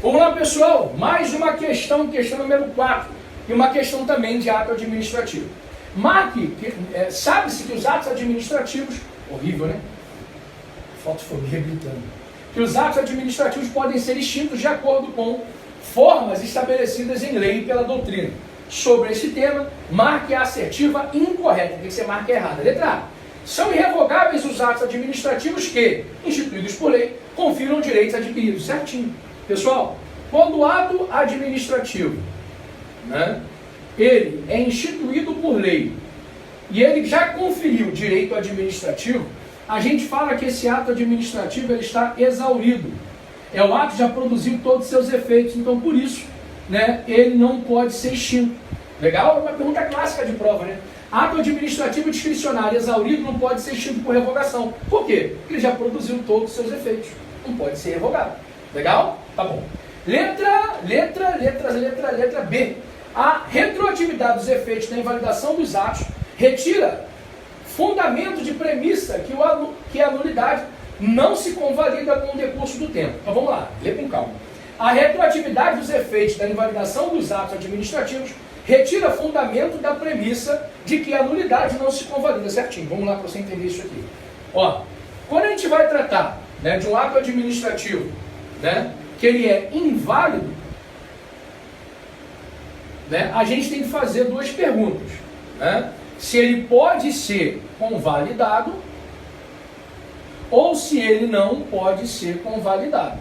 Vamos lá, pessoal, mais uma questão, questão número 4, e uma questão também de ato administrativo. Marque, sabe-se que os atos administrativos, horrível, né? Fotofobia gritando. Que os atos administrativos podem ser extintos de acordo com formas estabelecidas em lei pela doutrina. Sobre esse tema, marque a assertiva incorreta, tem que ser marca errada. Letra A. São irrevogáveis os atos administrativos que, instituídos por lei, confiram direitos adquiridos. Certinho. Pessoal, quando o ato administrativo, ele é instituído por lei e ele já conferiu direito administrativo, a gente fala que esse ato administrativo ele está exaurido. O ato já produziu todos os seus efeitos, então por isso, ele não pode ser extinto. Legal? É uma pergunta clássica de prova, né? Ato administrativo discricionário exaurido não pode ser extinto por revogação. Por quê? Porque ele já produziu todos os seus efeitos. Não pode ser revogado. Legal? Tá bom. Letra B. A retroatividade dos efeitos da invalidação dos atos retira fundamento de premissa que a nulidade não se convalida com o decurso do tempo. Então vamos lá, lê com calma. A retroatividade dos efeitos da invalidação dos atos administrativos retira fundamento da premissa de que a nulidade não se convalida. Certinho, vamos lá para você entender isso aqui. Ó, quando a gente vai tratar de um ato administrativo, que ele é inválido, a gente tem que fazer duas perguntas. Se ele pode ser convalidado ou se ele não pode ser convalidado.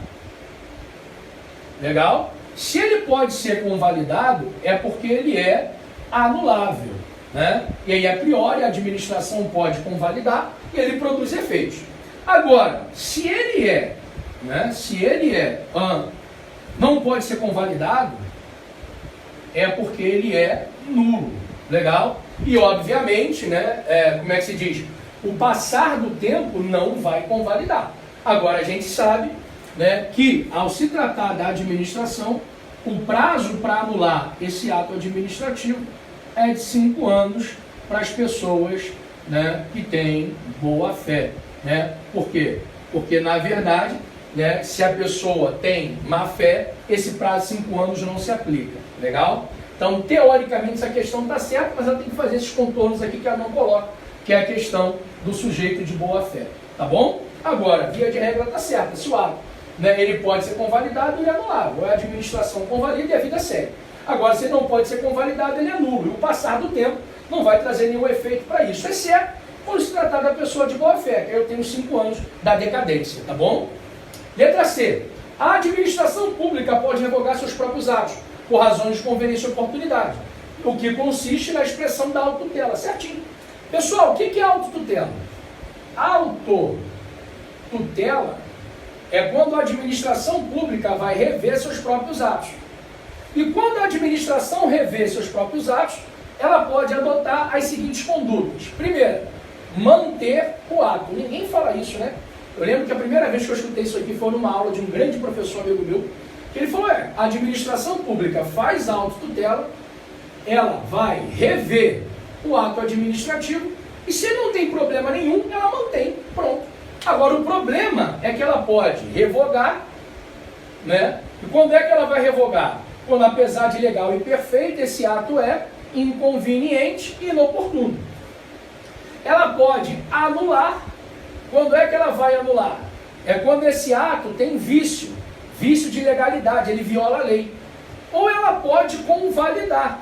Legal? Se ele pode ser convalidado, é porque ele é anulável. E aí, a priori, a administração pode convalidar e ele produz efeitos. Agora, se ele não pode ser convalidado, é porque ele é nulo. Legal? E, obviamente, como é que se diz? O passar do tempo não vai convalidar. Agora, a gente sabe que, ao se tratar da administração, o prazo para anular esse ato administrativo é de 5 anos para as pessoas que têm boa fé. Por quê? Porque, na verdade, se a pessoa tem má fé, esse prazo de 5 anos não se aplica. Legal? Então, teoricamente, essa questão está certa, mas ela tem que fazer esses contornos aqui que ela não coloca, que é a questão do sujeito de boa fé. Tá bom? Agora, via de regra está certa. Se o ato ele pode ser convalidado, ele é anulável. A administração convalida e a vida segue. Agora, se ele não pode ser convalidado, ele é nulo. E o passar do tempo não vai trazer nenhum efeito para isso. Exceto quando se tratar da pessoa de boa fé, que eu tenho 5 anos da decadência. Tá bom? Letra C. A administração pública pode revogar seus próprios atos por razões de conveniência e oportunidade, o que consiste na expressão da autotutela. Certinho. Pessoal, o que é autotutela? Autotutela é quando a administração pública vai rever seus próprios atos. E quando a administração rever seus próprios atos, ela pode adotar as seguintes condutas. Primeiro, manter o ato. Ninguém fala isso, né? Eu lembro que a primeira vez que eu escutei isso aqui foi numa aula de um grande professor amigo meu, que ele falou, a administração pública faz autotutela, ela vai rever o ato administrativo, e se não tem problema nenhum, ela mantém. Pronto. Agora, o problema é que ela pode revogar, E quando é que ela vai revogar? Quando, apesar de legal e perfeito, esse ato é inconveniente e inoportuno. Ela pode anular. Quando é que ela vai anular? É quando esse ato tem vício de ilegalidade, ele viola a lei. Ou ela pode convalidar.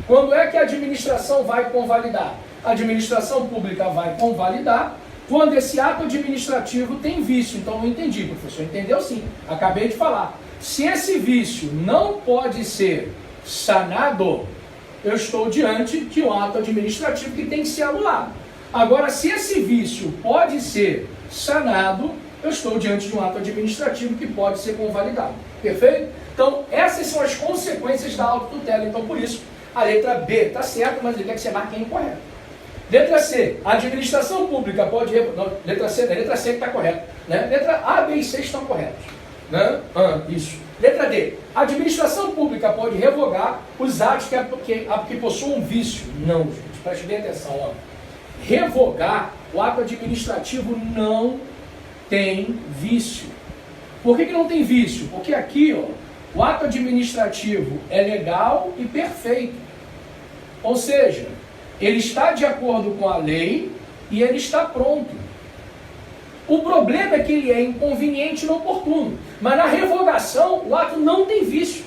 Quando é que a administração vai convalidar? A administração pública vai convalidar quando esse ato administrativo tem vício. Então, não entendi, professor. Entendeu sim. Acabei de falar. Se esse vício não pode ser sanado, eu estou diante de um ato administrativo que tem que ser anulado. Agora, se esse vício pode ser sanado, eu estou diante de um ato administrativo que pode ser convalidado. Perfeito? Então, essas são as consequências da autotutela. Então, por isso, a letra B está certa, mas ele quer que você marque incorreto. Letra C, a administração pública pode... Não, letra C que está correta. Letra A, B e C estão corretas. Isso. Letra D, a administração pública pode revogar os atos que possuam vício. Não, gente, preste bem atenção. Revogar, o ato administrativo não tem vício. Por que não tem vício? Porque aqui, ó, o ato administrativo é legal e perfeito. Ou seja, ele está de acordo com a lei e ele está pronto. O problema é que ele é inconveniente e inoportuno. Mas na revogação, o ato não tem vício.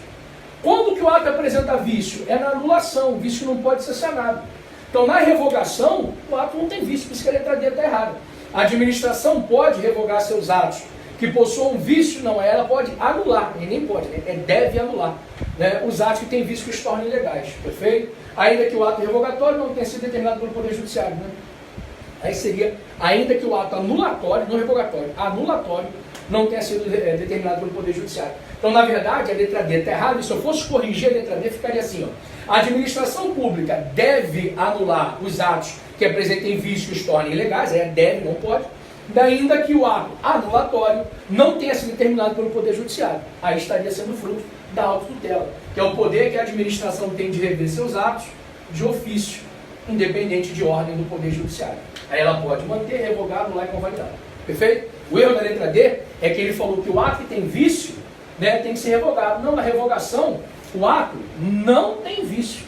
Quando que o ato apresenta vício? É na anulação, o vício não pode ser sanado. Então, na revogação, o ato não tem vício, por isso que a letra D está errada. A administração pode revogar seus atos que possuam vício, não, ela pode anular, e nem pode, né? Deve anular, né? Os atos que têm vício que os tornam ilegais, perfeito? Ainda que o ato revogatório não tenha sido determinado pelo Poder Judiciário, né? Aí seria, ainda que o ato anulatório, não revogatório, anulatório, não tenha sido determinado pelo Poder Judiciário. Então, na verdade, a letra D está errada, e se eu fosse corrigir a letra D, ficaria assim, ó. A administração pública deve anular os atos que apresentem vício que os tornem ilegais, deve, não pode, ainda que o ato anulatório não tenha sido determinado pelo Poder Judiciário. Aí estaria sendo fruto da autotutela, que é o poder que a administração tem de rever seus atos de ofício, independente de ordem do Poder Judiciário. Aí ela pode manter, revogar, anular e convalidar. Perfeito? O erro da letra D é que ele falou que o ato que tem vício, né, tem que ser revogado. Não, na revogação, o ato não tem vício.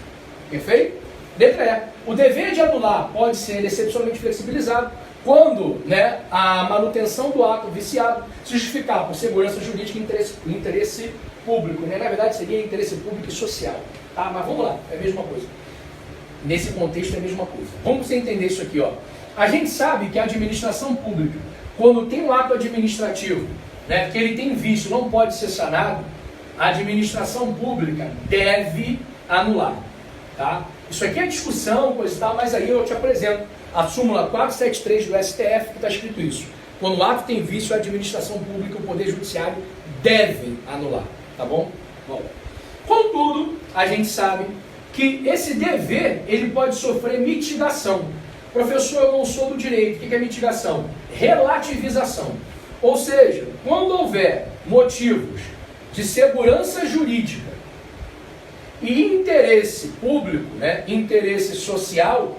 Perfeito? Letra E. O dever de anular pode ser excepcionalmente flexibilizado quando, né, a manutenção do ato viciado se justificar por segurança jurídica e interesse público. Né? Na verdade, seria interesse público e social. Tá? Mas vamos lá, é a mesma coisa. Nesse contexto é a mesma coisa. Vamos você entender isso aqui, ó. A gente sabe que a administração pública, quando tem um ato administrativo, né, que ele tem vício, não pode ser sanado, a administração pública deve anular. Tá? Isso aqui é discussão, coisa e tal, mas aí eu te apresento a súmula 473 do STF, que está escrito isso. Quando o ato tem vício, a administração pública e o Poder Judiciário devem anular. Tá bom? Bom. Contudo, a gente sabe que esse dever, ele pode sofrer mitigação. Professor, eu não sou do direito. O que é mitigação? Relativização. Ou seja, quando houver motivos de segurança jurídica e interesse público, né, interesse social,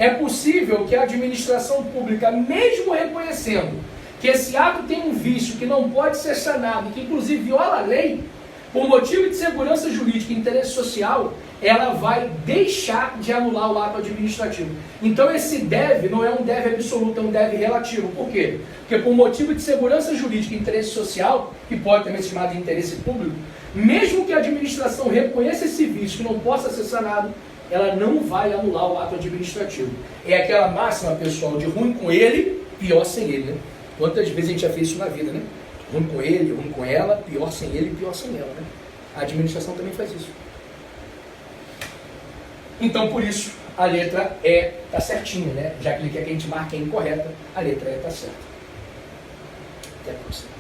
é possível que a administração pública, mesmo reconhecendo que esse ato tem um vício que não pode ser sanado, que inclusive viola a lei, por motivo de segurança jurídica e interesse social, ela vai deixar de anular o ato administrativo. Então esse deve não é um deve absoluto, é um deve relativo. Por quê? Porque por motivo de segurança jurídica e interesse social, que pode também ser chamado de interesse público, mesmo que a administração reconheça esse vício que não possa ser sanado, ela não vai anular o ato administrativo. É aquela máxima, pessoal, de ruim com ele, pior sem ele, né? Quantas vezes a gente já fez isso na vida, né? Ruim com ele, ruim com ela, pior sem ele, pior sem ela, né? A administração também faz isso. Então, por isso, a letra E está certinha, né? Já que ele quer que a gente marque a incorreta, a letra E está certa. Até a próxima.